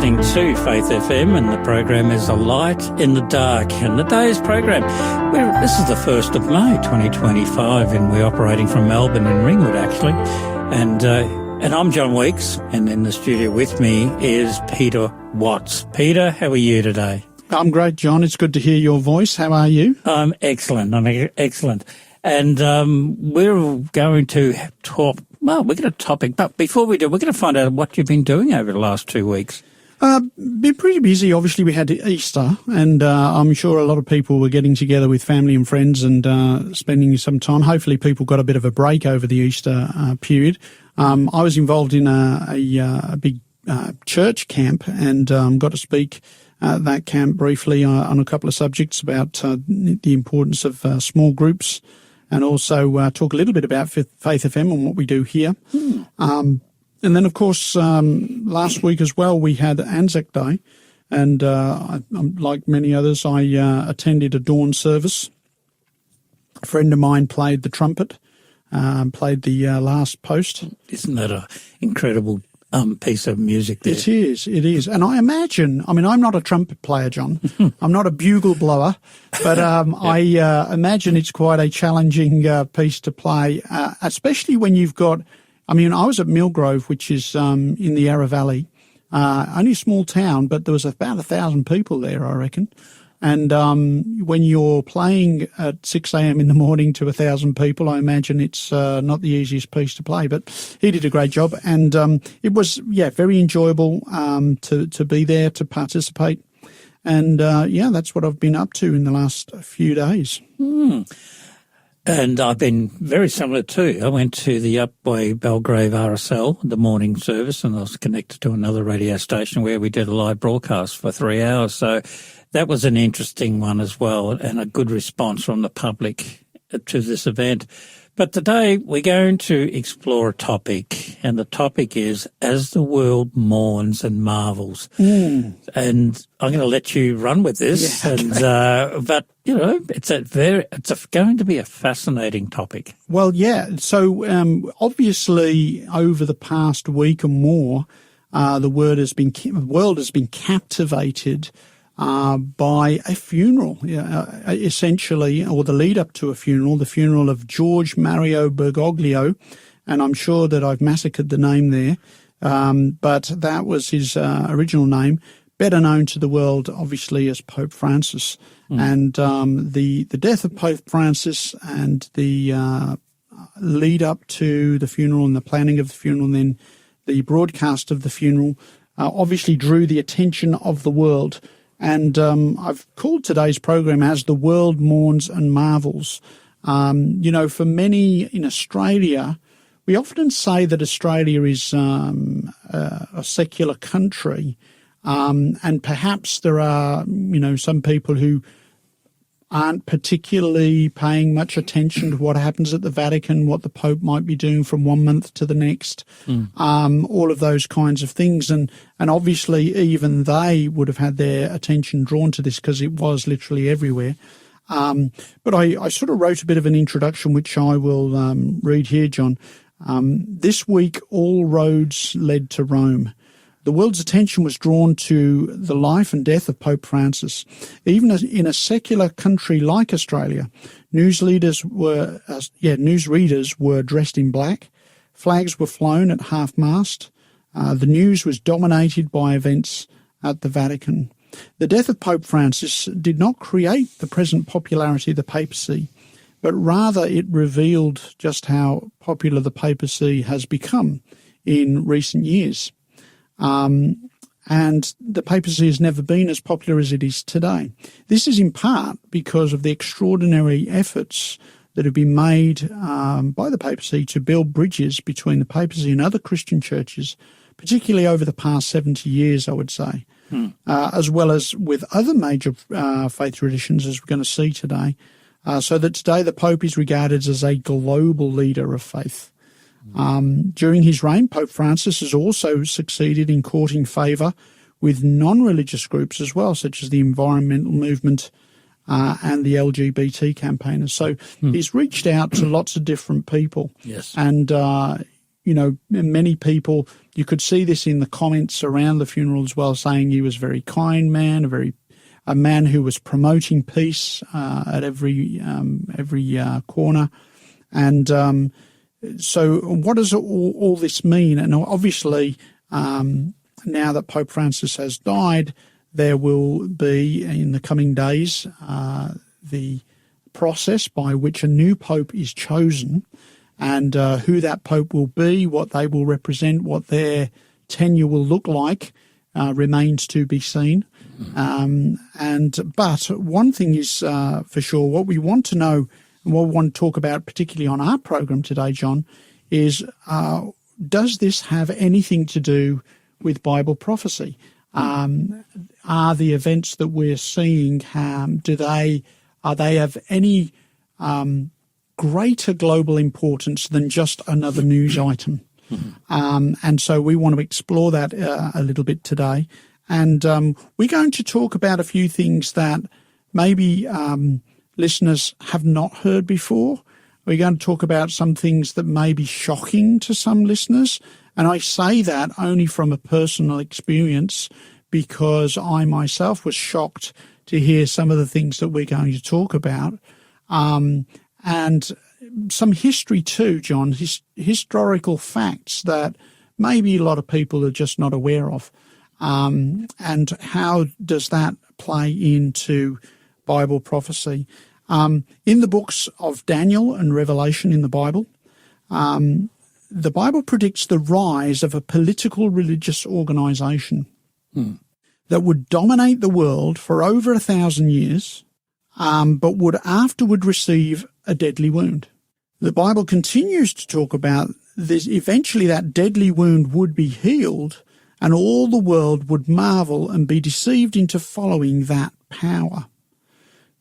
listening to Faith FM, and the program is A Light in the Dark. And today's program, this is the 1st of May 2025, and we're operating from Melbourne in Ringwood, actually. And I'm John Weeks, and in the studio with me is Peter Watts. Peter, how are you today? I'm great, John. It's good to hear your voice. How are you? I'm excellent. And we're going to talk. Well, we've got a topic, but before we do, we're going to find out what you've been doing over the last 2 weeks. Been pretty busy. Obviously, we had Easter, and I'm sure a lot of people were getting together with family and friends and spending some time. Hopefully, people got a bit of a break over the Easter period. I was involved in a big church camp and got to speak at that camp briefly on a couple of subjects about the importance of small groups, and also talk a little bit about Faith FM and what we do here. And then, of course, last week as well, we had Anzac Day, and like many others, I attended a dawn service. A friend of mine played the trumpet, played the last post. Isn't that an incredible piece of music there? It is. And I imagine, I'm not a trumpet player, John. I'm not a bugle blower, but I imagine it's quite a challenging piece to play, especially when you've got, I was at Millgrove, which is in the Yarra Valley, only a small town, but there was about 1,000 people there, I reckon. And when you're playing at 6 a.m. in the morning to 1,000 people, I imagine it's not the easiest piece to play. But he did a great job, and it was, very enjoyable to be there, to participate. And, that's what I've been up to in the last few days. And I've been very similar too. I went to the Upwey Belgrave RSL, the morning service, and I was connected to another radio station where we did a live broadcast for 3 hours. So that was an interesting one as well, and a good response from the public to this event. But today we're going to explore a topic, and the topic is As the World Mourns and Marvels. And I'm going to let you run with this. Yeah, okay. But it's going to be a fascinating topic. Well, yeah. So obviously over the past week or more, the world has been captivated by a funeral, essentially, or the lead up to a funeral, the funeral of George Mario Bergoglio. And I'm sure that I've massacred the name there, but that was his original name, better known to the world, obviously, as Pope Francis. And the death of Pope Francis and the lead up to the funeral and the planning of the funeral and then the broadcast of the funeral obviously drew the attention of the world. And I've called today's program As the World Mourns and Marvels. For many in Australia, we often say that Australia is a secular country, and perhaps there are, some people who aren't particularly paying much attention to what happens at the Vatican, what the Pope might be doing from 1 month to the next, all of those kinds of things. And obviously even they would have had their attention drawn to this because it was literally everywhere. But I sort of wrote a bit of an introduction, which I will read here, John. This week, all roads led to Rome. The world's attention was drawn to the life and death of Pope Francis. Even in a secular country like Australia, newsreaders were dressed in black. Flags were flown at half-mast. The news was dominated by events at the Vatican. The death of Pope Francis did not create the present popularity of the papacy, but rather it revealed just how popular the papacy has become in recent years. And the papacy has never been as popular as it is today. This is in part because of the extraordinary efforts that have been made by the papacy to build bridges between the papacy and other Christian churches, particularly over the past 70 years, I would say, as well as with other major faith traditions, as we're going to see today, so that today the Pope is regarded as a global leader of faith. During his reign, Pope Francis has also succeeded in courting favour with non-religious groups as well, such as the environmental movement and the LGBT campaigners. So he's reached out to lots of different people. Yes. And many people, you could see this in the comments around the funeral as well, saying he was a very kind man, a man who was promoting peace at every corner. And so what does all this mean? And obviously, now that Pope Francis has died, there will be, in the coming days, the process by which a new pope is chosen, and who that pope will be, what they will represent, what their tenure will look like, remains to be seen. But one thing is for sure, what we want to know and what we want to talk about, particularly on our program today, John, is does this have anything to do with Bible prophecy? Are the events that we're seeing, are they of any greater global importance than just another news item? And so we want to explore that a little bit today. And we're going to talk about a few things that maybe listeners have not heard before. We're going to talk about some things that may be shocking to some listeners. And I say that only from a personal experience, because I myself was shocked to hear some of the things that we're going to talk about. And some history too, John, historical facts that maybe a lot of people are just not aware of. And how does that play into Bible prophecy? In the books of Daniel and Revelation in the Bible predicts the rise of a political religious organization that would dominate the world for over 1,000 years, but would afterward receive a deadly wound. The Bible continues to talk about this. Eventually that deadly wound would be healed, and all the world would marvel and be deceived into following that power.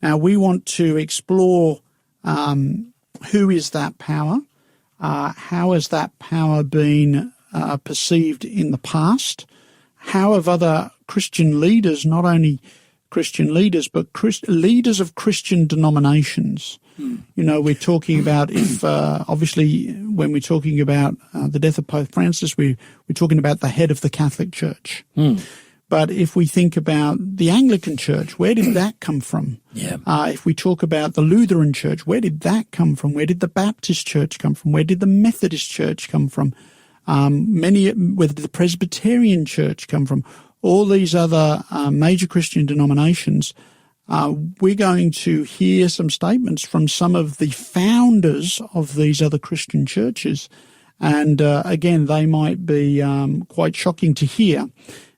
Now, we want to explore who is that power, how has that power been perceived in the past, how have other Christian leaders, not only Christian leaders, but leaders of Christian denominations. We're talking about obviously, when we're talking about the death of Pope Francis, we're talking about the head of the Catholic Church. But if we think about the Anglican Church, where did that come from? If we talk about the Lutheran Church, where did that come from? Where did the Baptist Church come from? Where did the Methodist Church come from? Where did the Presbyterian Church come from? All these other major Christian denominations, we're going to hear some statements from some of the founders of these other Christian churches. And again, they might be quite shocking to hear,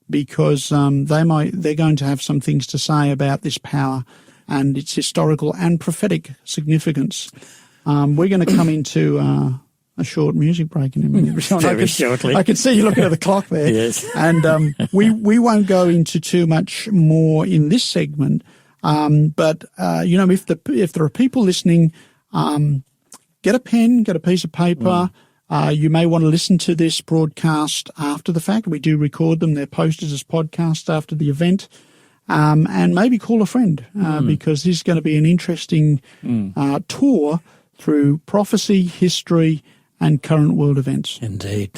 because they're going to have some things to say about this power and its historical and prophetic significance. We're going to come into a short music break in a minute. Very shortly. I can see you looking at the clock there. Yes. And we won't go into too much more in this segment. But if there are people listening, get a pen, get a piece of paper. You may want to listen to this broadcast after the fact. We do record them. They're posted as podcasts after the event. And maybe call a friend, because this is going to be an interesting tour through prophecy, history, and current world events. Indeed.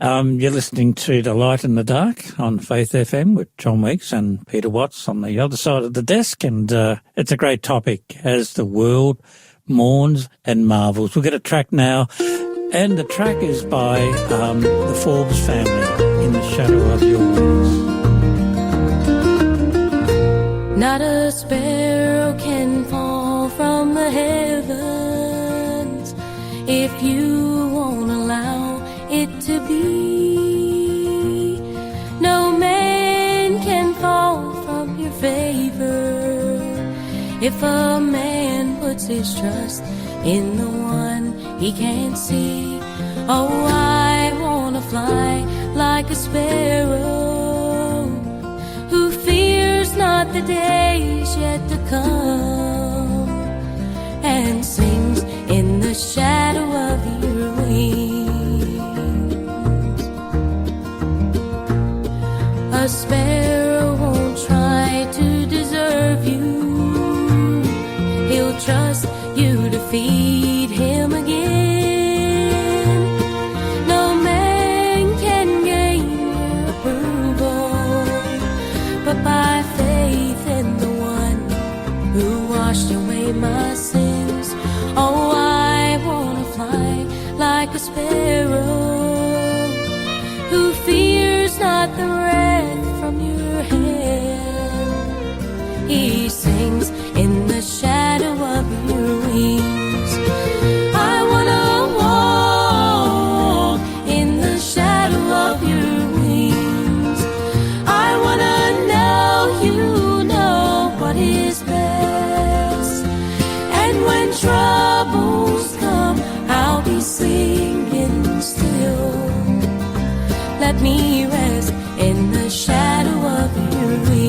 You're listening to The Light in the Dark on Faith FM with John Weeks and Peter Watts on the other side of the desk. And it's a great topic as the world mourns and marvels. We'll get a track now. And the track is by the Forbes family, In the Shadow of Your Wings. Not a sparrow can fall from the heavens if you won't allow it to be. No man can fall from your favor if a man puts his trust in the one he can't see. Oh, I wanna fly like a sparrow who fears not the days yet to come, and sings in the shadow of your wings. A sparrow won't try to deserve you. He'll trust you to feed him again. washed away my sins. Oh, I wanna fly like a sparrow who fears not the wrath from your hand. He sings in the shadow of your wings. I wanna walk in the shadow of your wings. I wanna know you know what is best. And when troubles come, I'll be singing still. Let me rest in the shadow of your wings.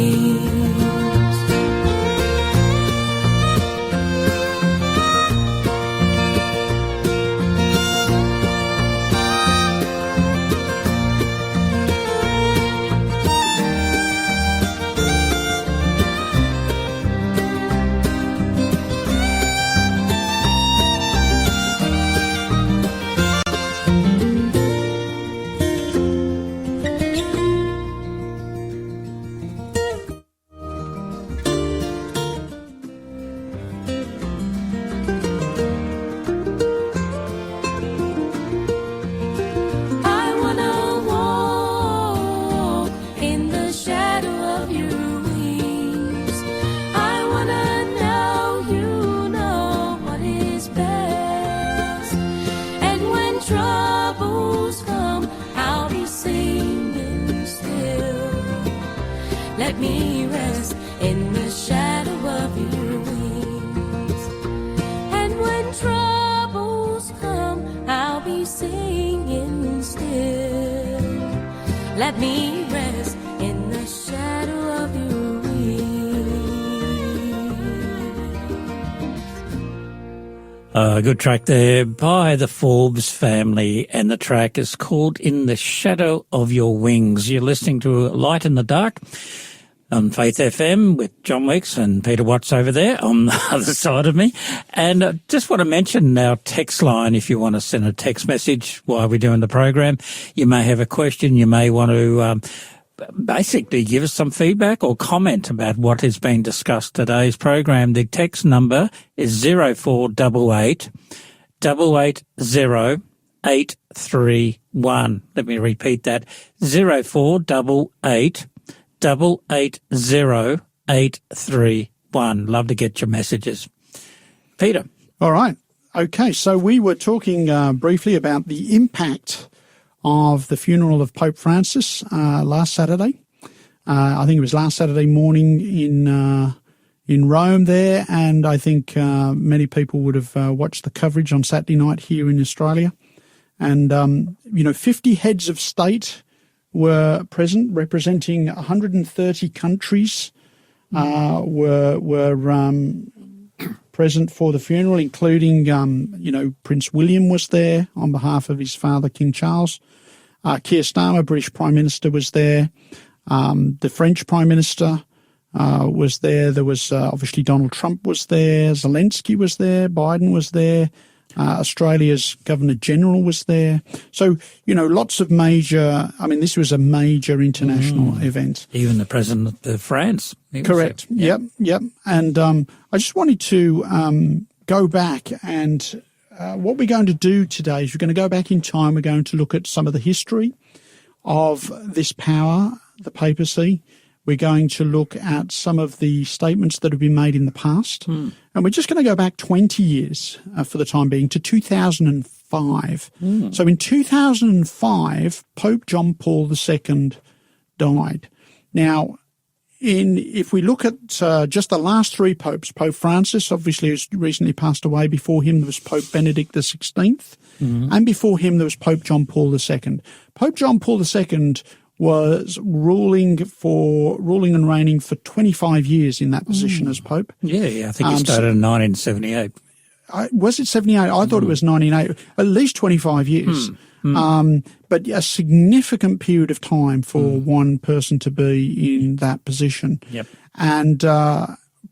Let me rest in the shadow of your wings. And when troubles come, I'll be singing still. Let me rest in the shadow of your wings. Good track there by the Forbes family, and the track is called In the Shadow of Your Wings. You're listening to Light in the Dark on Faith FM with John Weeks and Peter Watts over there on the other side of me. And just want to mention our text line if you want to send a text message while we're doing the program. You may have a question. You may want to basically give us some feedback or comment about what has been discussed today's program. The text number is 0488 880 831. Let me repeat that. 0488 880 831. Love to get your messages. Peter. All right. Okay. So we were talking briefly about the impact of the funeral of Pope Francis last Saturday. I think it was last Saturday morning in Rome there, and I think many people would have watched the coverage on Saturday night here in Australia. And 50 heads of state were present, representing 130 countries, were present for the funeral, including, Prince William was there on behalf of his father, King Charles. Keir Starmer, British Prime Minister, was there. The French Prime Minister was there. There was obviously Donald Trump was there. Zelensky was there. Biden was there. Australia's Governor-General was there. So, lots of major, this was a major international event. Even the President of France. Correct. Yep. And I just wanted to go back, and what we're going to do today is we're going to go back in time. We're going to look at some of the history of this power, the papacy. We're going to look at some of the statements that have been made in the past. And we're just going to go back 20 years for the time being to 2005. So in 2005, Pope John Paul II died. Now, if we look at just the last three popes, Pope Francis, obviously, has recently passed away. Before him, there was Pope Benedict XVI. And before him, there was Pope John Paul II. Pope John Paul II was ruling and reigning for 25 years in that position as Pope. Yeah, I think he started in 1978. Was it 78? I thought it was 98. At least 25 years. But a significant period of time for one person to be in that position. Yep. And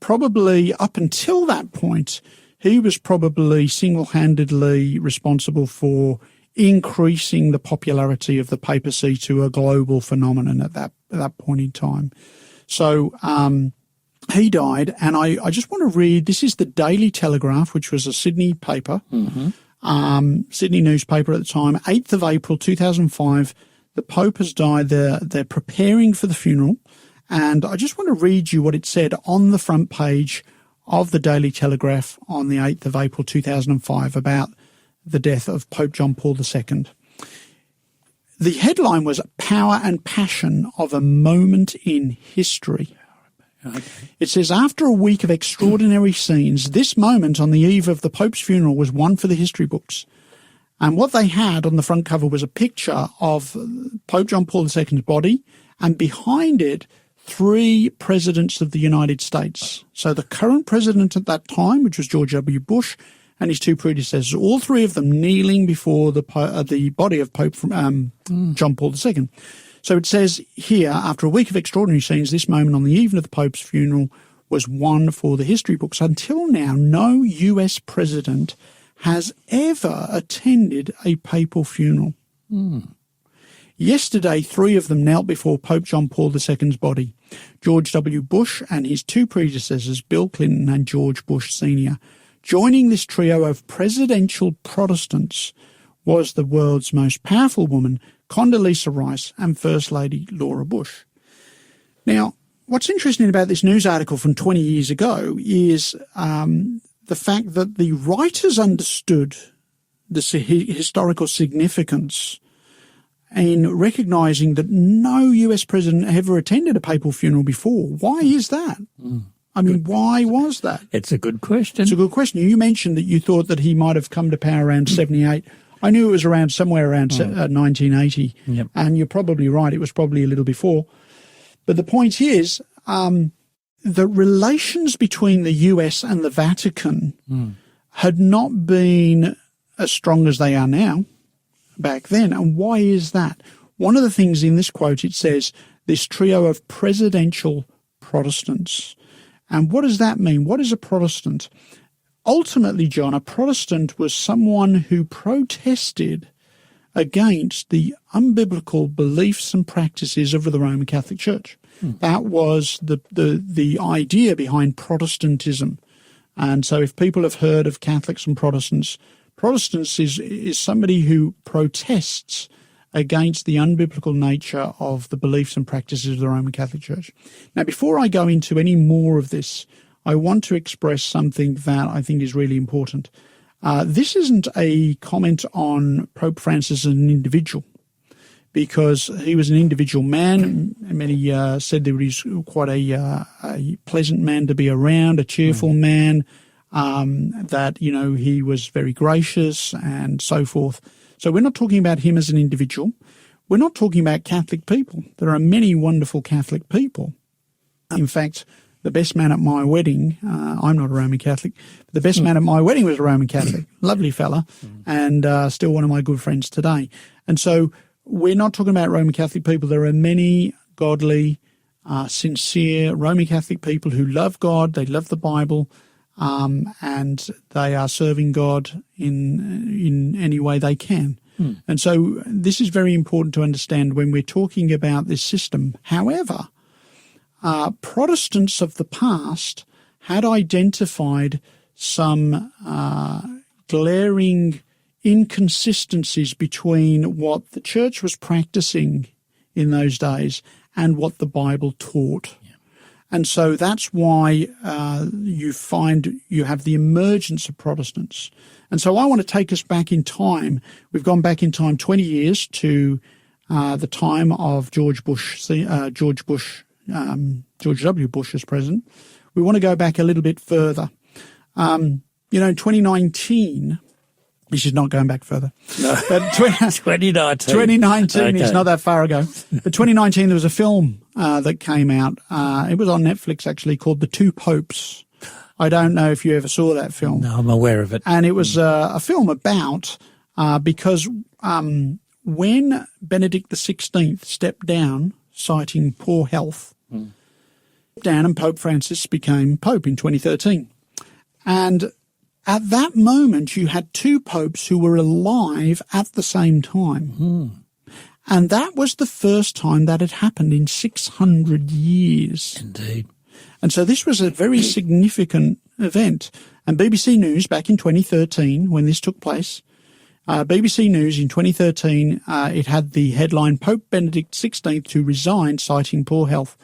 probably up until that point, he was probably single-handedly responsible for increasing the popularity of the papacy to a global phenomenon at that point in time. So He died, and I just want to read, this is the Daily Telegraph, which was a Sydney paper, Sydney newspaper at the time, 8th of April 2005. The Pope has died. They're preparing for the funeral, and I just want to read you what it said on the front page of the Daily Telegraph on the 8th of April 2005 about the death of Pope John Paul II. The headline was "Power and Passion of a Moment in History." Okay. It says, after a week of extraordinary scenes, this moment on the eve of the Pope's funeral was one for the history books. And what they had on the front cover was a picture of Pope John Paul II's body, and behind it, 3 presidents of the United States. So the current president at that time, which was George W. Bush, and his 2 predecessors, all 3 of them kneeling before the body of Pope John Paul II. So it says here, after a week of extraordinary scenes, this moment on the evening of the Pope's funeral was one for the history books. Until now, no US president has ever attended a papal funeral. Yesterday, 3 of them knelt before Pope John Paul II's body. George W. Bush and his 2 predecessors, Bill Clinton and George Bush Sr. Joining this trio of presidential Protestants was the world's most powerful woman, Condoleezza Rice, and First Lady Laura Bush. Now, what's interesting about this news article from 20 years ago is the fact that the writers understood the historical significance in recognising that no US president ever attended a papal funeral before. Why is that? I mean, why was that? It's a good question. It's a good question. You mentioned that you thought that he might have come to power around 78. I knew it was around somewhere around 1980, and you're probably right. It was probably a little before. But the point is, the relations between the US and the Vatican had not been as strong as they are now back then. And why is that? One of the things in this quote, it says, this trio of presidential Protestants. And what does that mean? What is a Protestant? Ultimately, John, a Protestant was someone who protested against the unbiblical beliefs and practices of the Roman Catholic Church. That was the idea behind Protestantism. And so if people have heard of Catholics and Protestants, Protestants is somebody who protests against the unbiblical nature of the beliefs and practices of the Roman Catholic Church. Now, before I go into any more of this, I want to express something that I think is really important. This isn't a comment on Pope Francis as an individual, because he was an individual man. Many said that he's quite a pleasant man to be around, a cheerful man, that, he was very gracious and so forth. So we're not talking about him as an individual. We're not talking about Catholic people. There are many wonderful Catholic people. In fact, the best man at my wedding, I'm not a Roman Catholic, but the best man at my wedding was a Roman Catholic, lovely fella, and still one of my good friends today. And so we're not talking about Roman Catholic people. There are many godly, sincere Roman Catholic people who love God, they love the Bible, and they are serving God in any way they can. And so this is very important to understand when we're talking about this system. However, Protestants of the past had identified some glaring inconsistencies between what the church was practicing in those days and what the Bible taught. And so that's why you find you have the emergence of Protestants. And so I want to take us back in time. We've gone back in time 20 years to the time of George W. Bush as president. We want to go back a little bit further. In 2019, this is not going back further. No, but 2019 is not that far ago. But 2019, there was a film that came out. It was on Netflix, actually, called The Two Popes. I don't know if you ever saw that film. No, I'm aware of it. And it was a film about, because when Benedict XVI stepped down, citing poor health, down and Pope Francis became Pope in 2013. And at that moment, you had 2 popes who were alive at the same time. And that was the first time that had happened in 600 years. Indeed. And so this was a very significant event. And BBC News back in 2013, when this took place, BBC News in 2013, it had the headline, Pope Benedict XVI to resign, citing poor health.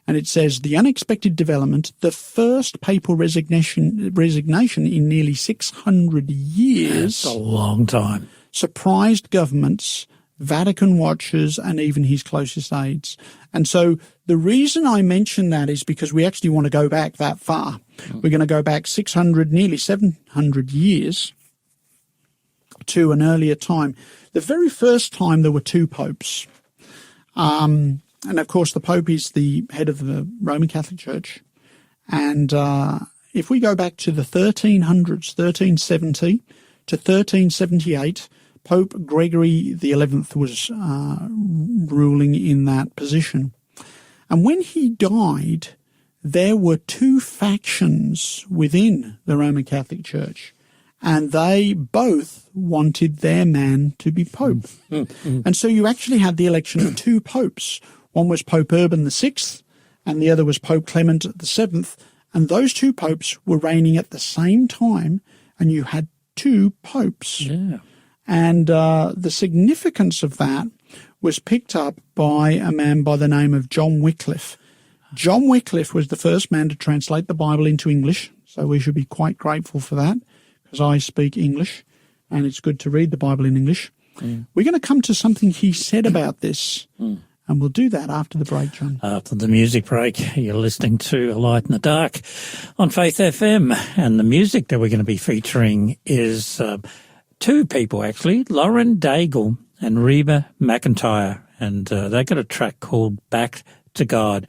And it says, the unexpected development, the first papal resignation in nearly 600 years. That's a long time. Surprised governments, Vatican watchers, and even his closest aides. And so the reason I mention that is because we actually want to go back that far. We're going to go back 600, nearly 700 years to an earlier time. The very first time there were two popes. And, of course, the Pope is the head of the Roman Catholic Church. And if we go back to the 1300s, 1370 to 1378, Pope Gregory XI was ruling in that position. And when he died, there were two factions within the Roman Catholic Church, and they both wanted their man to be Pope. And so you actually had the election of two popes. One was Pope Urban VI, and the other was Pope Clement VII. And those two popes were reigning at the same time, and you had two popes. Yeah. And the significance of that was picked up by a man by the name of John Wycliffe. John Wycliffe was the first man to translate the Bible into English, so we should be quite grateful for that, because I speak English, and it's good to read the Bible in English. We're going to come to something he said about this, and we'll do that after the break, John. After the music break, you're listening to A Light in the Dark on Faith FM, and the music that we're going to be featuring is two people, actually, Lauren Daigle and Reba McIntyre, and they got a track called Back to God.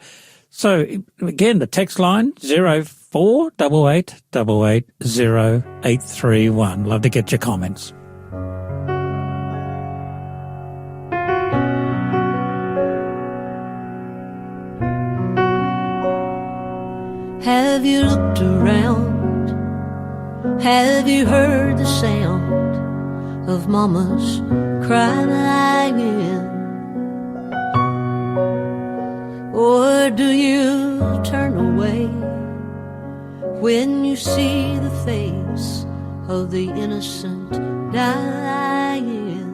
So, again, the text line, 0488880831. Love to get your comments. Have you looked around? Have you heard the sound of mamas crying? Or do you turn away when you see the face of the innocent dying?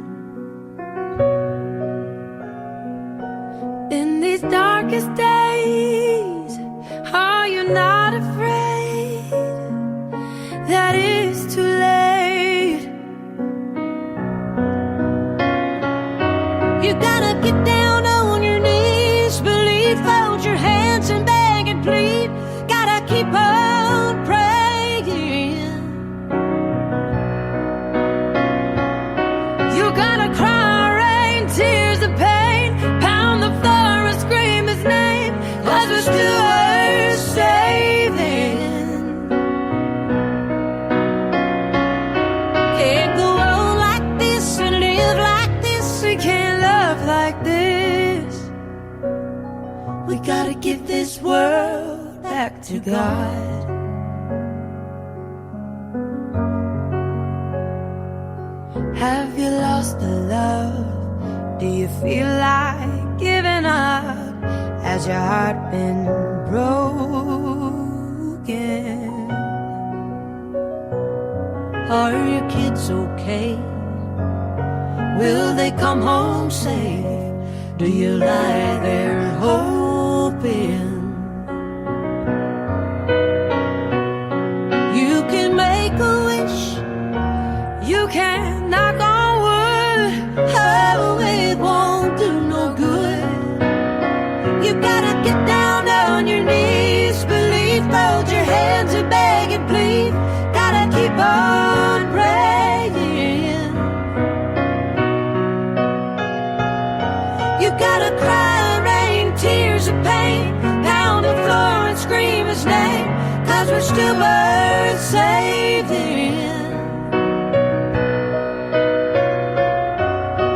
In these darkest days, are you not afraid that it's too late? You gotta get down on your knees, believe, fold your hands and beg and plead. Gotta keep on praying. You gotta cry, rain, tears of pain, pound the floor and scream his name, 'cause we're still worth saving. Can't go on like this and live like this. We can't love like this. We gotta give this world back to God. Have you lost the love? Do you feel like giving up? Has your heart been broken? Are your kids okay? Will they come home safe? Do you lie there hoping? You can make a wish, You can knock on wood. oh, it won't do no good. You gotta get down on your knees, believe, fold your hands and beg and plead. Gotta keep on praying. You gotta cry, rain, tears of pain, pound the floor and scream his name, 'cause we're still worth saving.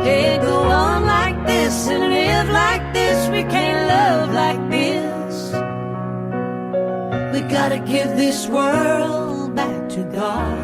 Can't go on like this and live like this. We can't love like this. We gotta give this world back to God.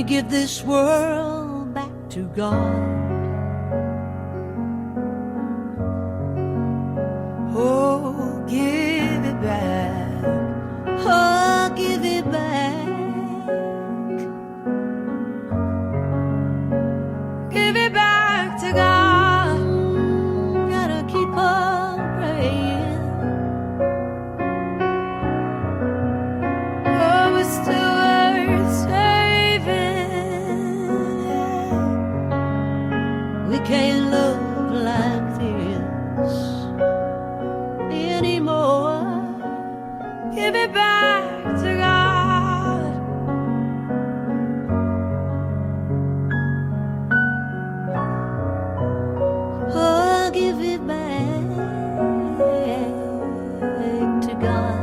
we give this world back to God? Oh, give it back. Oh, give it back. Give it back to God. Gotta keep on praying. Oh, it's still worth saving. We can't love like this anymore. Give it back to God. Oh, give it back to God.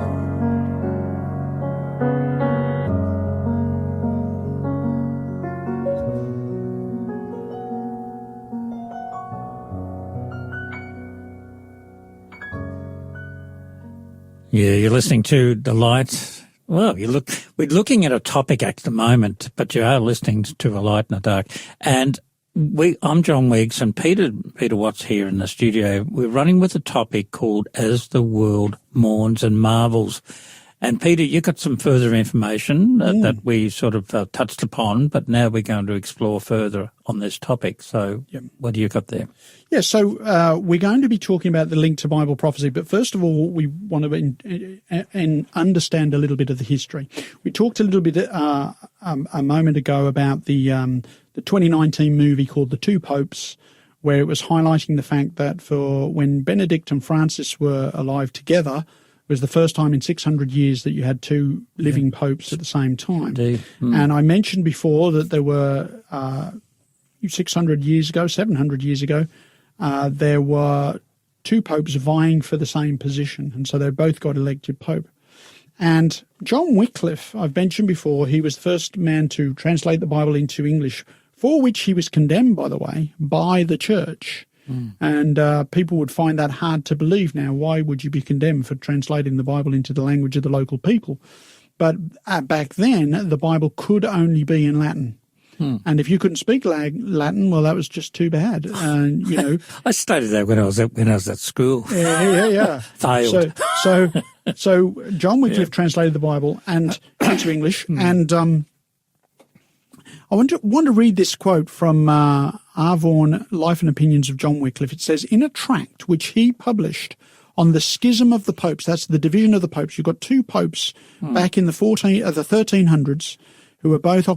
Yeah, you're listening to The Light. Well, we're looking at a topic at the moment, but you are listening to A Light in the Dark. And I'm John Weeks and Peter Watts here in the studio. We're running with a topic called As the World Mourns and Marvels. And Peter, you got some further information that we sort of touched upon, but now we're going to explore further on this topic. So what do you got there? Yeah, so we're going to be talking about the link to Bible prophecy, but first of all, we want to understand a little bit of the history. We talked a little bit a moment ago about the 2019 movie called The Two Popes, where it was highlighting the fact that for when Benedict and Francis were alive together, it was the first time in 600 years that you had two living popes at the same time. Indeed. And I mentioned before that there were 600 years ago, 700 years ago, there were two popes vying for the same position, and so they both got elected pope. And John Wycliffe, I've mentioned before, he was the first man to translate the Bible into English, for which he was condemned, by the way, by the church. And people would find that hard to believe now. Why would you be condemned for translating the Bible into the language of the local people? But back then, the Bible could only be in Latin. And if you couldn't speak Latin, well, that was just too bad. You know, I studied that when I was at school. Yeah. Failed. So John Wycliffe translated the Bible and into English, and I want to read this quote from Arvaughan, Life and Opinions of John Wycliffe. It says, in a tract which he published on the schism of the popes, that's the division of the popes. You've got two popes back in the 1300s who were both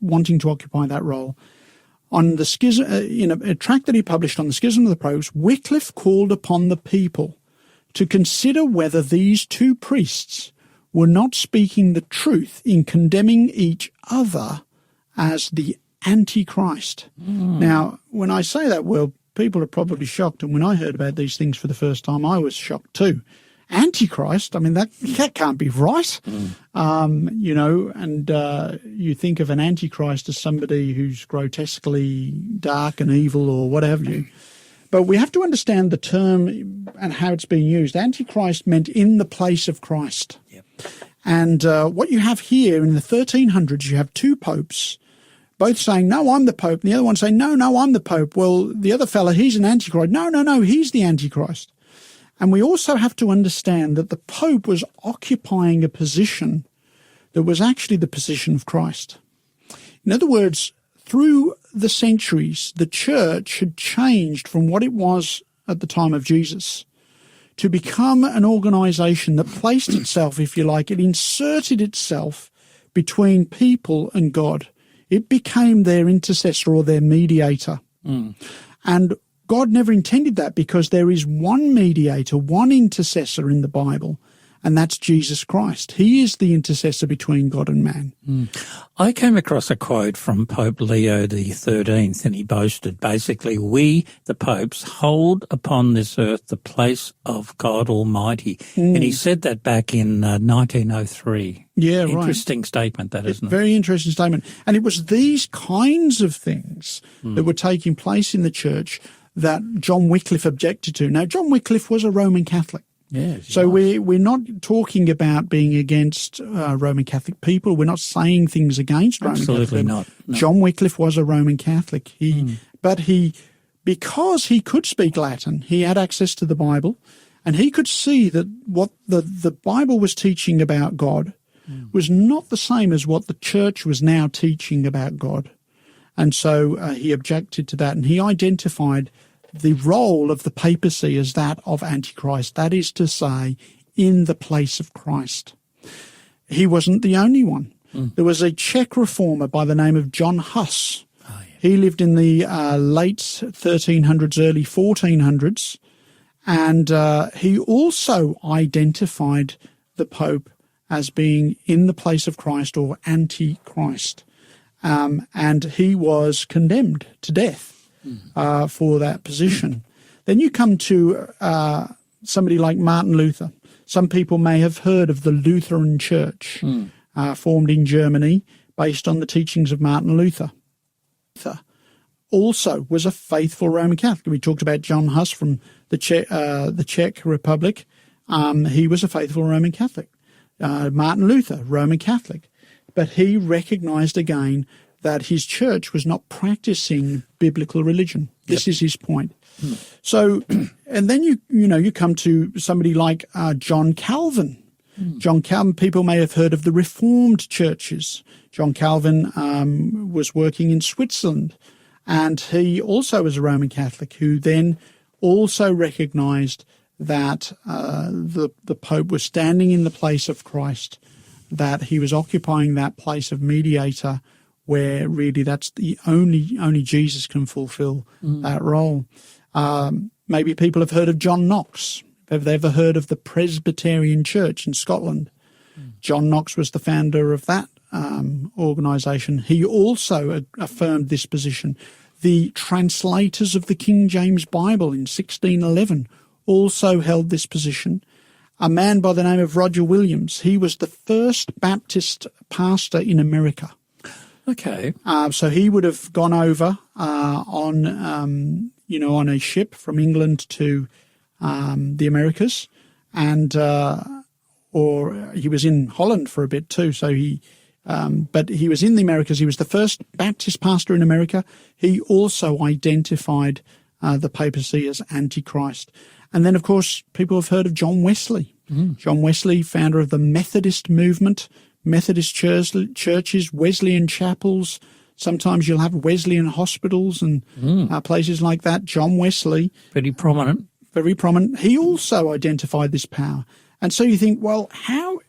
wanting to occupy that role. On the schism, in a tract that he published on the schism of the popes, Wycliffe called upon the people to consider whether these two priests were not speaking the truth in condemning each other as the Antichrist. Now, when I say that, well, people are probably shocked, and when I heard about these things for the first time, I was shocked too. Antichrist, I mean, that can't be right. You know, and you think of an Antichrist as somebody who's grotesquely dark and evil or what have you. But we have to understand the term and how it's being used. Antichrist meant in the place of Christ. Yep. And what you have here in the 1300s, you have two popes both saying, no, I'm the Pope, and the other one saying, no, I'm the Pope. Well, the other fella, he's an Antichrist. No, he's the Antichrist. And we also have to understand that the Pope was occupying a position that was actually the position of Christ. In other words, through the centuries, the church had changed from what it was at the time of Jesus to become an organization that placed itself, if you like, it inserted itself between people and God. It became their intercessor or their mediator. And God never intended that, because there is one mediator, one intercessor in the Bible, and that's Jesus Christ. He is the intercessor between God and man. I came across a quote from Pope Leo XIII, and he boasted, basically, we, the popes, hold upon this earth the place of God Almighty. And he said that back in 1903. Yeah, right. Interesting statement, that, isn't it? Very interesting statement. And it was these kinds of things that were taking place in the church that John Wycliffe objected to. Now, John Wycliffe was a Roman Catholic. Yes. So we're not talking about being against Roman Catholic people. We're not saying things against Roman Catholic Absolutely people. not. No. John Wycliffe was a Roman Catholic. Because he could speak Latin, he had access to the Bible, and he could see that what the Bible was teaching about God was not the same as what the church was now teaching about God. And so he objected to that, and he identified the role of the papacy as that of Antichrist, that is to say, in the place of Christ. He wasn't the only one. There was a Czech reformer by the name of John Huss. Oh, yeah. He lived in the late 1300s, early 1400s, and he also identified the Pope as being in the place of Christ or Antichrist. And he was condemned to death for that position. Then you come to somebody like Martin Luther. Some people may have heard of the Lutheran Church, formed in Germany based on the teachings of Martin Luther. Luther also was a faithful Roman Catholic. We talked about John Huss from the Czech Republic. He was a faithful Roman Catholic. Martin Luther, Roman Catholic. But he recognized again that his church was not practicing biblical religion. This is his point. So, and then you come to somebody like John Calvin. John Calvin, people may have heard of the Reformed churches. John Calvin was working in Switzerland, and he also was a Roman Catholic who then also recognized that the Pope was standing in the place of Christ, that he was occupying that place of mediator where really that's the only Jesus can fulfill that role. Maybe people have heard of John Knox. Have they ever heard of the Presbyterian Church in Scotland? John Knox was the founder of that organisation. He also affirmed this position. The translators of the King James Bible in 1611 also held this position. A man by the name of Roger Williams, he was the first Baptist pastor in America. Okay. So he would have gone over on a ship from England to the Americas, and or he was in Holland for a bit too. So but he was in the Americas. He was the first Baptist pastor in America. He also identified the papacy as Antichrist. And then, of course, people have heard of John Wesley. John Wesley, founder of the Methodist movement, Methodist churches, Wesleyan chapels. Sometimes you'll have Wesleyan hospitals and places like that. John Wesley. Pretty prominent. Very prominent. He also identified this power. And so you think, well, how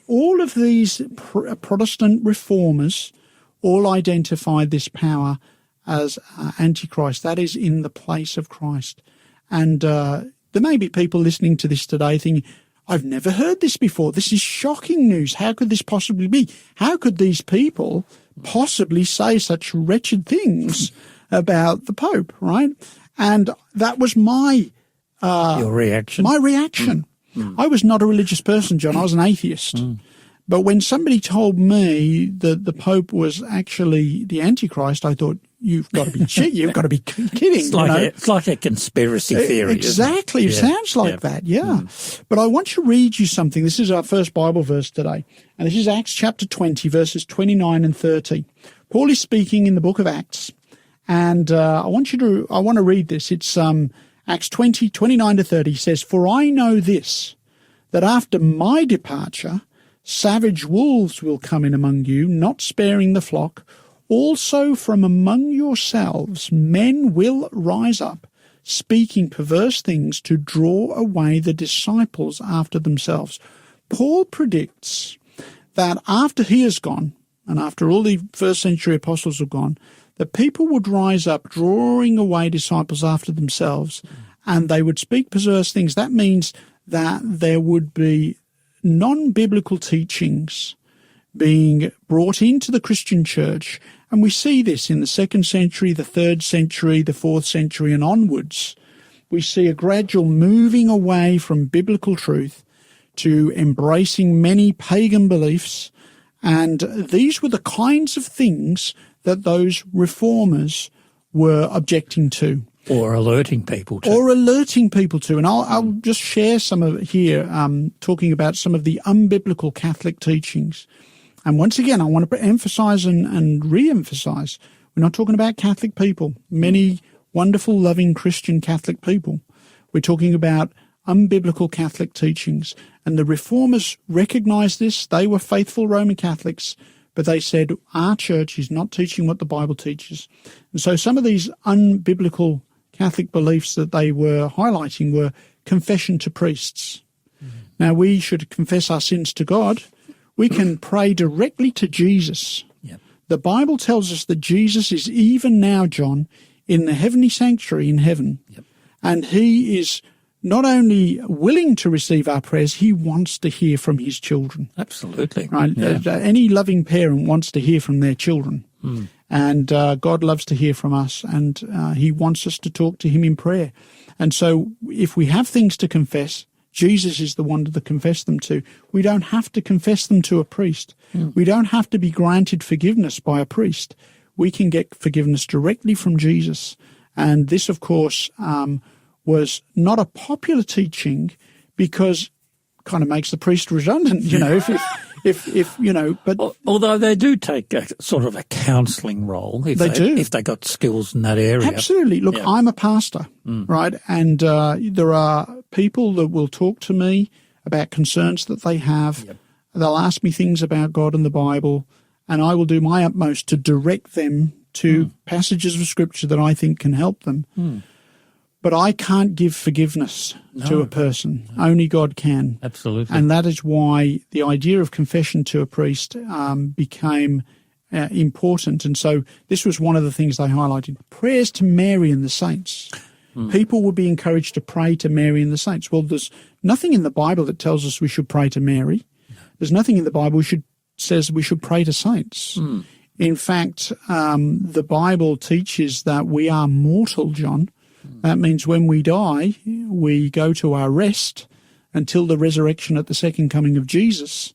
all of these Protestant reformers all identified this power as Antichrist, that is in the place of Christ. And there may be people listening to this today thinking, I've never heard this before. This is shocking news. How could this possibly be? How could these people possibly say such wretched things about the Pope, right? And that was your reaction. My reaction. I was not a religious person, John. I was an atheist. But when somebody told me that the Pope was actually the Antichrist, I thought, you've got to be you've got to be kidding. It's like a conspiracy theory. Exactly. It sounds like that, But I want to read you something. This is our first Bible verse today. And this is Acts chapter 20, verses 29 and 30. Paul is speaking in the book of Acts. And I want to read this. It's Acts 20, 29 to 30. He says, "For I know this, that after my departure, savage wolves will come in among you, not sparing the flock. Also from among yourselves men will rise up, speaking perverse things to draw away the disciples after themselves." Paul predicts that after he is gone, and after all the first century apostles are gone, the people would rise up, drawing away disciples after themselves, and they would speak perverse things. That means that there would be non-biblical teachings being brought into the Christian church, and we see this in the 2nd century, the 3rd century, the 4th century, and onwards. We see a gradual moving away from biblical truth to embracing many pagan beliefs, and these were the kinds of things that those reformers were objecting to. Or alerting people to. Or alerting people to. And I'll just share some of it here, talking about some of the unbiblical Catholic teachings. And once again, I want to emphasize and re-emphasize, we're not talking about Catholic people, many wonderful, loving Christian Catholic people. We're talking about unbiblical Catholic teachings. And the Reformers recognized this. They were faithful Roman Catholics, but they said, our church is not teaching what the Bible teaches. And so some of these unbiblical Catholic beliefs that they were highlighting were confession to priests. Mm-hmm. Now, we should confess our sins to God. We can pray directly to Jesus. Yep. The Bible tells us that Jesus is even now, John, in the heavenly sanctuary in heaven. Yep. And he is not only willing to receive our prayers, he wants to hear from his children. Absolutely. Right? Yeah. Any loving parent wants to hear from their children. Mm. And God loves to hear from us, and he wants us to talk to him in prayer. And so if we have things to confess, Jesus is the one to confess them to. We don't have to confess them to a priest. Mm. We don't have to be granted forgiveness by a priest. We can get forgiveness directly from Jesus. And this, of course, was not a popular teaching because it kind of makes the priest redundant, if but although they do take a sort of a counselling role if they got skills in that area. Absolutely. Look, yeah. I'm a pastor, right? And there are people that will talk to me about concerns that they have. Yep. They'll ask me things about God and the Bible, and I will do my utmost to direct them to passages of Scripture that I think can help them. But I can't give forgiveness to a person. No. Only God can. Absolutely. And that is why the idea of confession to a priest became important. And so this was one of the things they highlighted. Prayers to Mary and the saints. People would be encouraged to pray to Mary and the saints. Well, there's nothing in the Bible that tells us we should pray to Mary. There's nothing in the Bible says we should pray to saints. In fact, the Bible teaches that we are mortal, John. That means when we die, we go to our rest until the resurrection at the second coming of Jesus.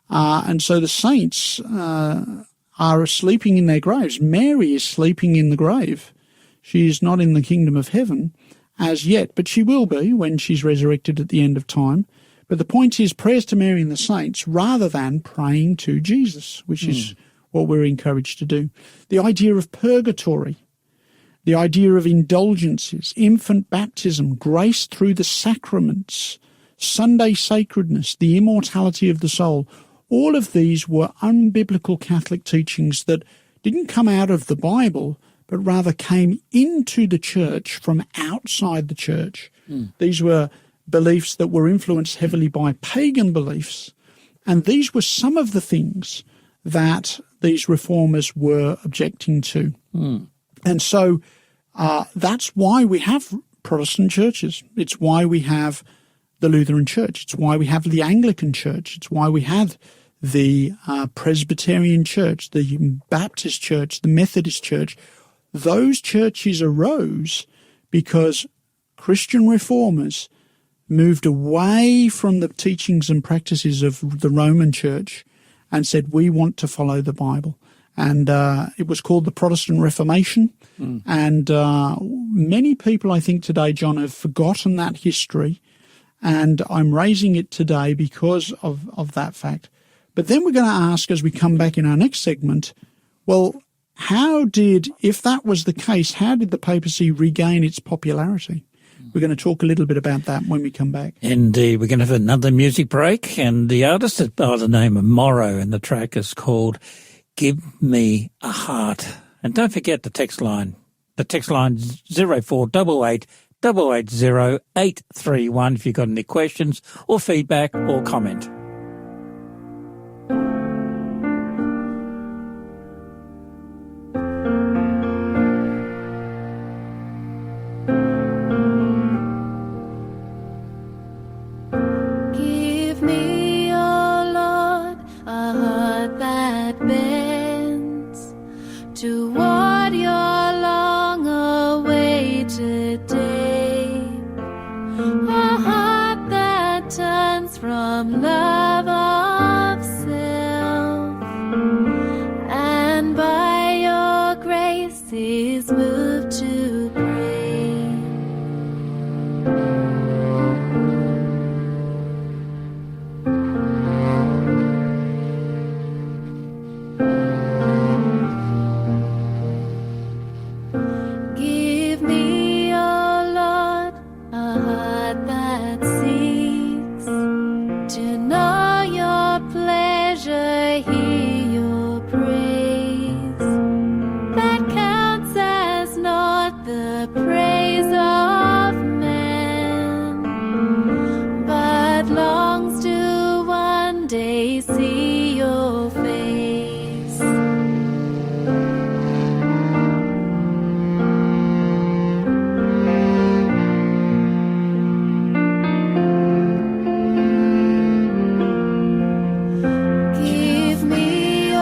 And so the saints are sleeping in their graves. Mary is sleeping in the grave. She is not in the kingdom of heaven as yet, but she will be when she's resurrected at the end of time. But the point is prayers to Mary and the saints rather than praying to Jesus, which is what we're encouraged to do. The idea of purgatory. The idea of indulgences, infant baptism, grace through the sacraments, Sunday sacredness, the immortality of the soul, all of these were unbiblical Catholic teachings that didn't come out of the Bible, but rather came into the church from outside the church. These were beliefs that were influenced heavily by pagan beliefs, and these were some of the things that these reformers were objecting to. And so that's why we have Protestant churches. It's why we have the Lutheran Church. It's why we have the Anglican Church. It's why we have the Presbyterian Church, the Baptist Church, the Methodist Church. Those churches arose because Christian reformers moved away from the teachings and practices of the Roman Church and said, we want to follow the Bible. And it was called the Protestant Reformation. And many people, I think, today, John, have forgotten that history. And I'm raising it today because of that fact. But then we're going to ask, as we come back in our next segment, well, if that was the case, how did the papacy regain its popularity? We're going to talk a little bit about that when we come back. Indeed. We're going to have another music break. And the artist is by the name of Morrow, and the track is called Give Me a Heart. And don't forget the text line. The text line 0488 880 831 if you've got any questions or feedback or comment. Give me, oh Lord, a heart that bends toward your long-awaited day, a heart that turns from love of self, and by your grace is moved to pray. heart that seeks to know your pleasure, hear your praise, that counts as not the praise of man, but longs to one day see your face. Give me, O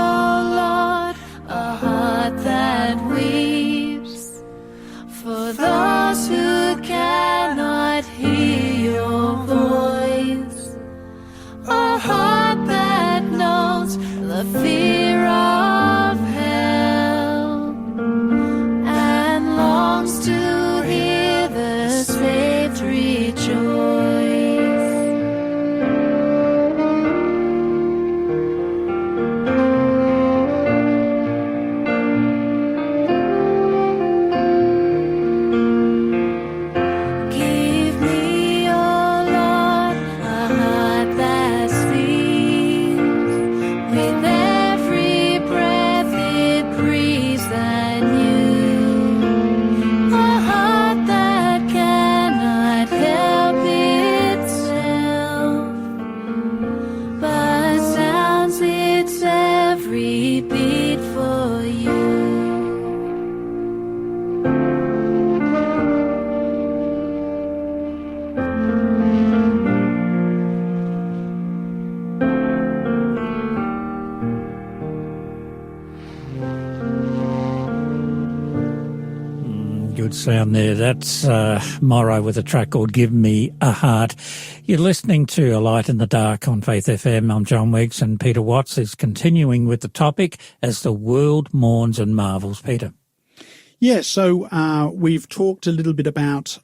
Lord, a heart that weeps for those who cannot hear your voice, a heart that knows the fear of hell and longs to hear the saved rejoice. Give me, O Lord, a heart that sings with every breath it breathes anew, a heart that cannot help itself, but sounds its every beat for you. Good sound there. That's Morrow with a track called Give Me a Heart. You're listening to A Light in the Dark on Faith FM. I'm John Weeks, and Peter Watts is continuing with the topic as the world mourns and marvels. Peter. Yeah, so we've talked a little bit about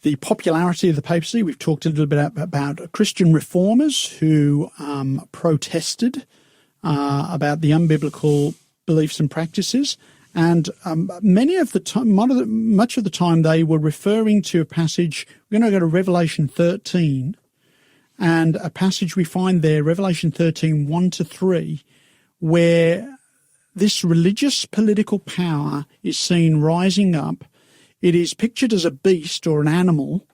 the popularity of the papacy. We've talked a little bit about Christian reformers who protested about the unbiblical beliefs and practices. And much of the time they were referring to a passage. We're going to go to Revelation 13, and a passage we find there, Revelation 13, 1-3, where this religious political power is seen rising up. It is pictured as a beast or an animal,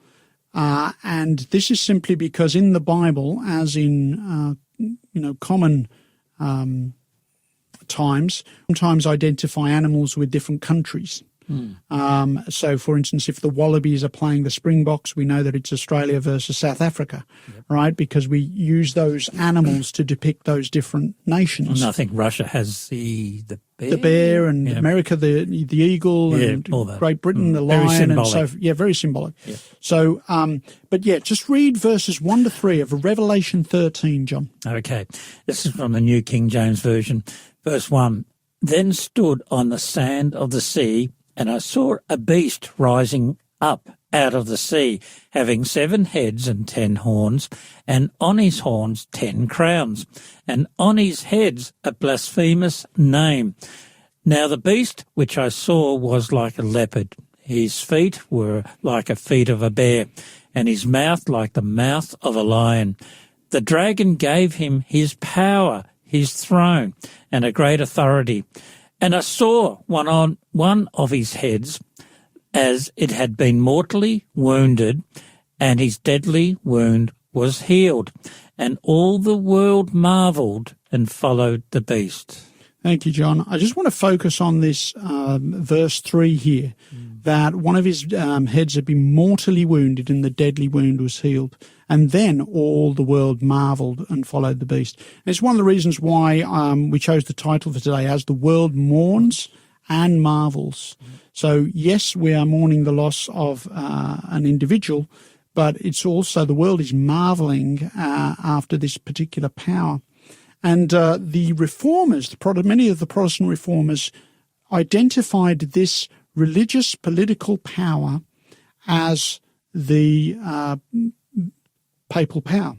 and this is simply because in the Bible, as in common times, sometimes identify animals with different countries. So, for instance, if the Wallabies are playing the Springboks, we know that it's Australia versus South Africa, right? Because we use those animals to depict those different nations. And I think Russia has the bear. The bear, and America, the eagle, and all that. Great Britain, the Very lion, and symbolic. so very symbolic. Yeah. So, just read verses 1-3 of Revelation 13, John. Okay, this is from the New King James Version. Verse 1, Then stood on the sand of the sea, and I saw a beast rising up out of the sea, having 7 heads and 10 horns, and on his horns 10 crowns, and on his heads a blasphemous name. Now the beast which I saw was like a leopard. His feet were like the feet of a bear, and his mouth like the mouth of a lion. The dragon gave him his power, his throne, and a great authority. And I saw one of his heads as it had been mortally wounded, and his deadly wound was healed. And all the world marvelled and followed the beast. Thank you, John. I just want to focus on this verse 3 here, that one of his heads had been mortally wounded and the deadly wound was healed. And then all the world marvelled and followed the beast. And it's one of the reasons why we chose the title for today as The World Mourns and Marvels. So, yes, we are mourning the loss of an individual, but it's also the world is marvelling after this particular power. And the reformers, many of the Protestant reformers, identified this religious political power as the papal power.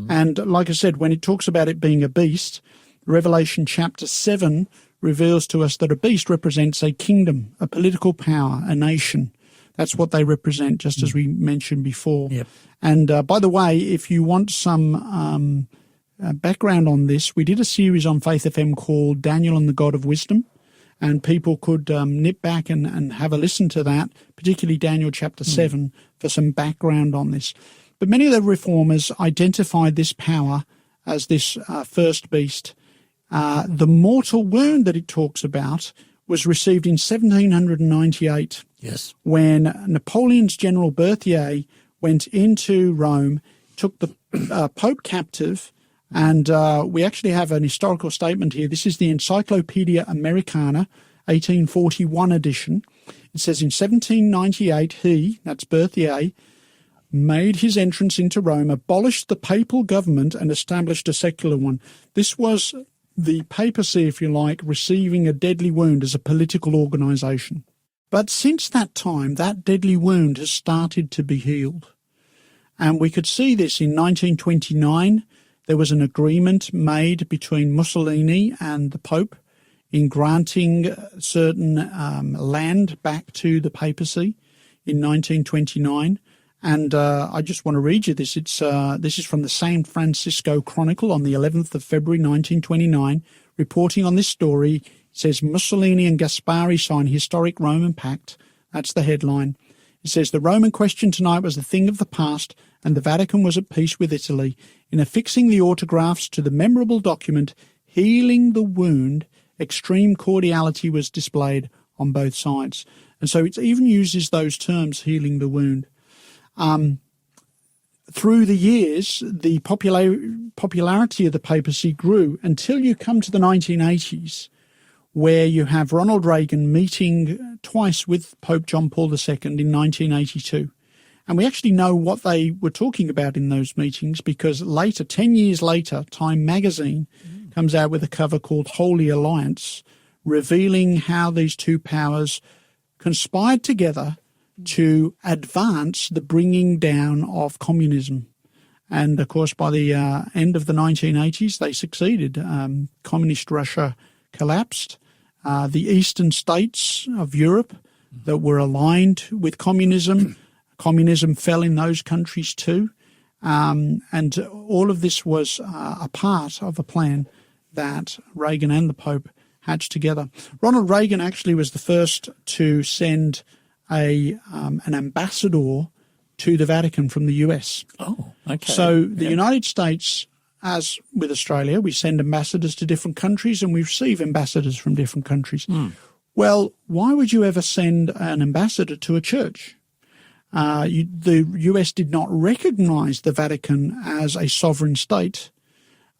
And like I said, when it talks about it being a beast, Revelation chapter 7 reveals to us that a beast represents a kingdom, a political power, a nation. That's what they represent, just as we mentioned before. Yep. And by the way, if you want some background on this, we did a series on Faith FM called Daniel and the God of Wisdom, and people could nip back and have a listen to that, particularly Daniel chapter 7, for some background on this. But many of the reformers identified this power as this first beast. The mortal wound that it talks about was received in 1798. Yes. When Napoleon's General Berthier went into Rome, took the Pope captive, and we actually have an historical statement here. This is the Encyclopedia Americana, 1841 edition. It says in 1798, he, that's Berthier, made his entrance into Rome, abolished the papal government, and established a secular one. This was the papacy, if you like, receiving a deadly wound as a political organisation. But since that time, that deadly wound has started to be healed. And we could see this in 1929. There was an agreement made between Mussolini and the Pope in granting certain land back to the papacy in 1929. And I just want to read you this. This is from the San Francisco Chronicle on the 11th of February 1929. Reporting on this story, it says Mussolini and Gaspari sign historic Roman pact. That's the headline. It says the Roman question tonight was a thing of the past, and the Vatican was at peace with Italy. In affixing the autographs to the memorable document, healing the wound, extreme cordiality was displayed on both sides. And so it even uses those terms, healing the wound. Through the years, the popularity of the papacy grew until you come to the 1980s, where you have Ronald Reagan meeting twice with Pope John Paul II in 1982. And we actually know what they were talking about in those meetings because later, 10 years later, Time magazine comes out with a cover called Holy Alliance, revealing how these two powers conspired together to advance the bringing down of communism. And, of course, by the end of the 1980s, they succeeded. Communist Russia collapsed. The eastern states of Europe that were aligned with communism fell in those countries too. And all of this was a part of a plan that Reagan and the Pope hatched together. Ronald Reagan actually was the first to send an ambassador to the Vatican from the US. Oh, okay. So the United States, as with Australia, we send ambassadors to different countries and we receive ambassadors from different countries. Well, why would you ever send an ambassador to a church? The US did not recognize the Vatican as a sovereign state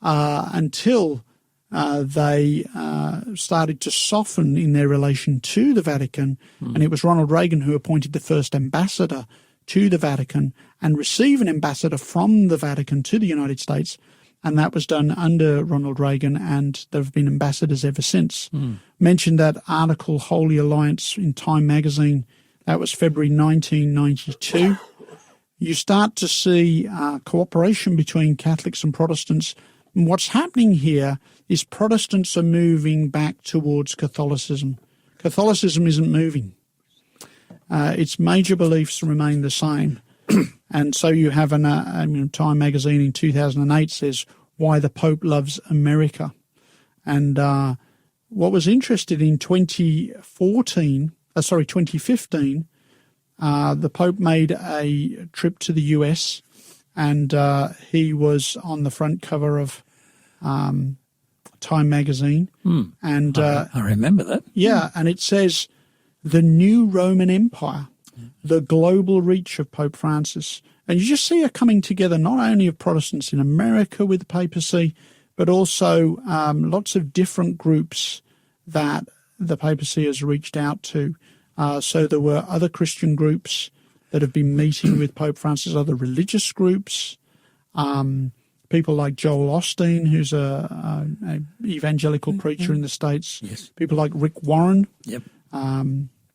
until they started to soften in their relation to the Vatican. And it was Ronald Reagan who appointed the first ambassador to the Vatican and receive an ambassador from the Vatican to the United States. And that was done under Ronald Reagan, and there have been ambassadors ever since. Mentioned that article, Holy Alliance, in Time magazine. That was February 1992. You start to see cooperation between Catholics and Protestants. And what's happening here is Protestants are moving back towards Catholicism. Catholicism isn't moving. Its major beliefs remain the same. And so you have Time magazine in 2008 says, Why the Pope Loves America. And what was interesting in 2015, the Pope made a trip to the US, and he was on the front cover of Time magazine. And I remember that. Yeah, and it says, the new Roman Empire, the global reach of Pope Francis. And you just see a coming together not only of Protestants in America with the papacy, but also lots of different groups that the papacy has reached out to. So there were other Christian groups that have been meeting with Pope Francis, other religious groups, people like Joel Osteen, who's a evangelical preacher in the States, people like Rick Warren.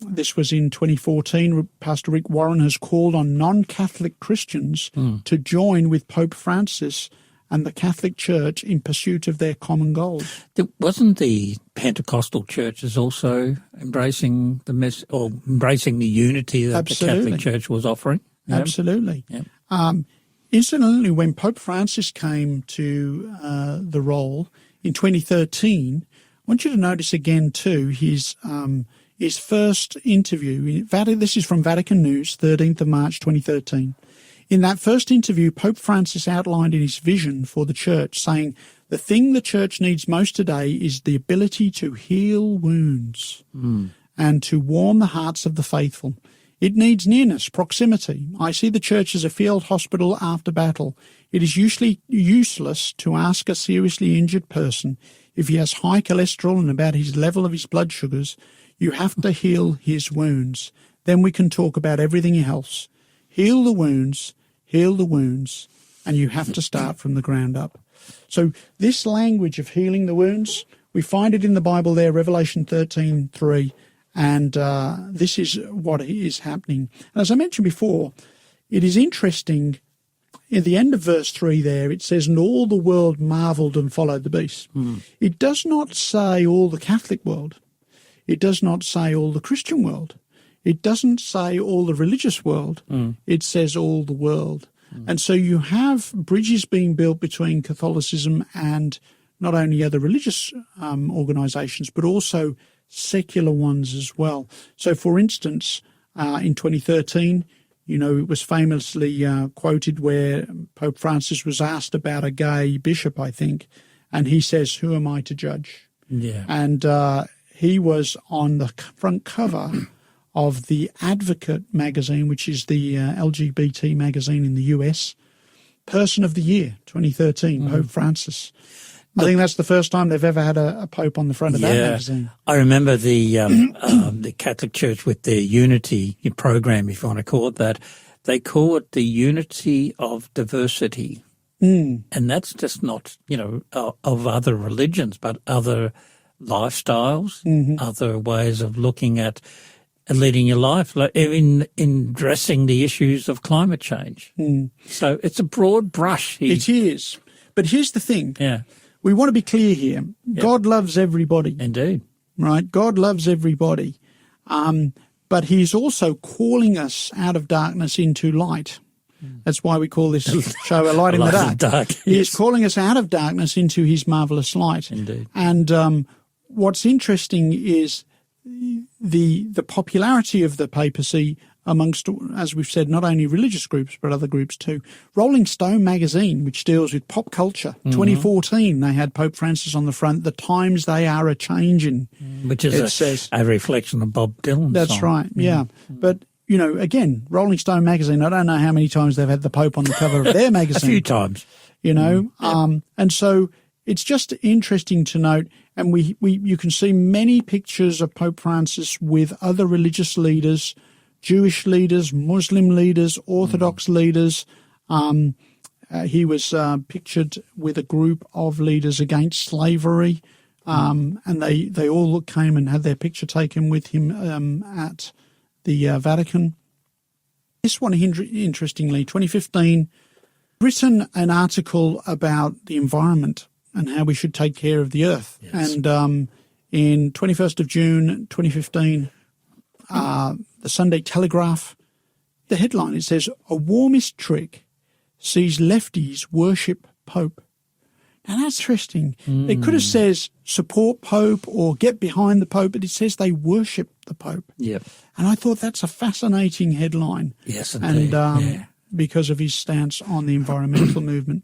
This was in 2014. Pastor Rick Warren has called on non-Catholic Christians to join with Pope Francis and the Catholic Church in pursuit of their common goals. Wasn't the Pentecostal churches also embracing embracing the unity that Absolutely. the Catholic Church was offering? Yeah. Absolutely. Yeah. Incidentally, when Pope Francis came to the role in 2013, I want you to notice again too his first interview. This is from Vatican News, 13th of March 2013. In that first interview, Pope Francis outlined in his vision for the Church, saying, "The thing the Church needs most today is the ability to heal wounds and to warm the hearts of the faithful. It needs nearness, proximity. I see the Church as a field hospital after battle. It is usually useless to ask a seriously injured person if he has high cholesterol and about his level of his blood sugars. You have to heal his wounds. Then we can talk about everything else. Heal the wounds, and you have to start from the ground up." So this language of healing the wounds, we find it in the Bible there, Revelation 13:3, and this is what is happening. And as I mentioned before, it is interesting, in the end of verse 3 there, it says, "And all the world marvelled and followed the beast." It does not say all the Catholic world. It does not say all the Christian world. It doesn't say all the religious world. It says all the world. And so you have bridges being built between Catholicism and not only other religious organisations, but also secular ones as well. So, for instance, in 2013, it was famously quoted where Pope Francis was asked about a gay bishop, I think, and he says, "Who am I to judge?" Yeah. And he was on the front cover of the Advocate magazine, which is the LGBT magazine in the US. Person of the Year, 2013, Pope Francis. I think that's the first time they've ever had a pope on the front of that magazine. I remember the Catholic Church with their unity program, if you want to call it that. They call it the unity of diversity. And that's just not, of other religions, but other lifestyles, other ways of looking at leading your life, like in addressing the issues of climate change. So it's a broad brush. It is. But here's the thing. Yeah. We want to be clear here. Yep. God loves everybody. Indeed. Right? God loves everybody. But he's also calling us out of darkness into light. That's why we call this show A Light in the Dark. He is calling us out of darkness into his marvellous light. Indeed. And what's interesting is the popularity of the papacy amongst, as we've said, not only religious groups but other groups too. Rolling Stone magazine, which deals with pop culture, 2014, they had Pope Francis on the front. The times they are a-changing, which is a reflection of Bob Dylan's That's song. right, yeah. But, again, Rolling Stone magazine, I don't know how many times they've had the Pope on the cover of their magazine. A few times. And so it's just interesting to note, and you can see many pictures of Pope Francis with other religious leaders, Jewish leaders, Muslim leaders, Orthodox leaders. He was pictured with a group of leaders against slavery, and they all came and had their picture taken with him at the Vatican. This one, interestingly, 2015, written an article about the environment and how we should take care of the earth. Yes. And in 21st of June 2015, the Sunday Telegraph, the headline, it says, "A warmist trick sees lefties worship Pope." Now that's interesting. It could have says support Pope or get behind the Pope, but it says they worship the Pope. Yep. And I thought that's a fascinating headline. Yes, indeed. And because of his stance on the environmental movement.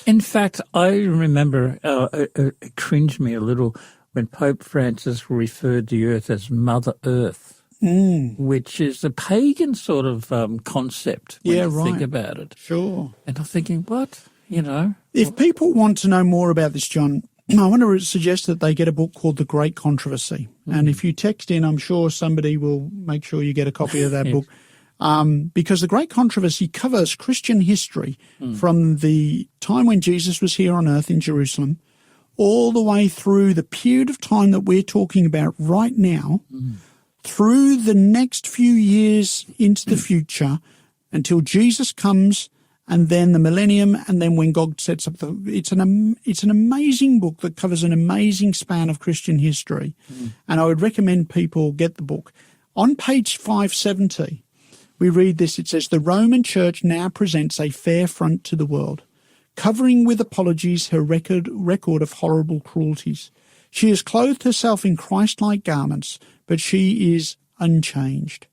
In fact, I remember it cringed me a little when Pope Francis referred to the earth as Mother Earth. Which is a pagan sort of concept when you think about it. Sure. And I'm thinking, what? If people want to know more about this, John, I want to suggest that they get a book called The Great Controversy. And if you text in, I'm sure somebody will make sure you get a copy of that Yes. book. Because The Great Controversy covers Christian history from the time when Jesus was here on earth in Jerusalem all the way through the period of time that we're talking about right now, through the next few years into the future until Jesus comes and then the millennium, and then when God sets up it's an amazing book that covers an amazing span of Christian history. And I would recommend people get the book. On page 570, we read this. It says, "The Roman Church now presents a fair front to the world, covering with apologies her record of horrible cruelties. She has clothed herself in Christ-like garments, but she is unchanged.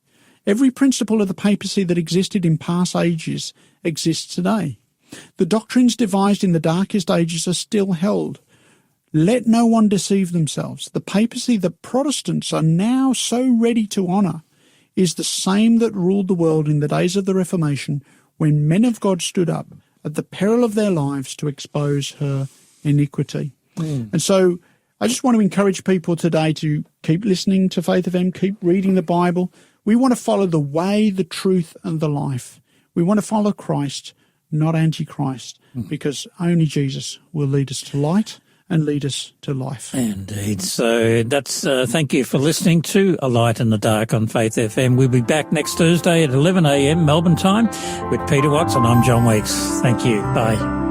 Every principle of the papacy that existed in past ages exists today. The doctrines devised in the darkest ages are still held. Let no one deceive themselves. The papacy that Protestants are now so ready to honour is the same that ruled the world in the days of the Reformation, when men of God stood up at the peril of their lives to expose her iniquity." And so I just want to encourage people today to keep listening to Faith FM, keep reading the Bible. We want to follow the way, the truth, and the life. We want to follow Christ, not Antichrist, because only Jesus will lead us to light and lead us to life. Indeed. So that's thank you for listening to A Light in the Dark on Faith FM. We'll be back next Thursday at 11 a.m. Melbourne time with Peter Watts, and I'm John Weeks. Thank you. Bye.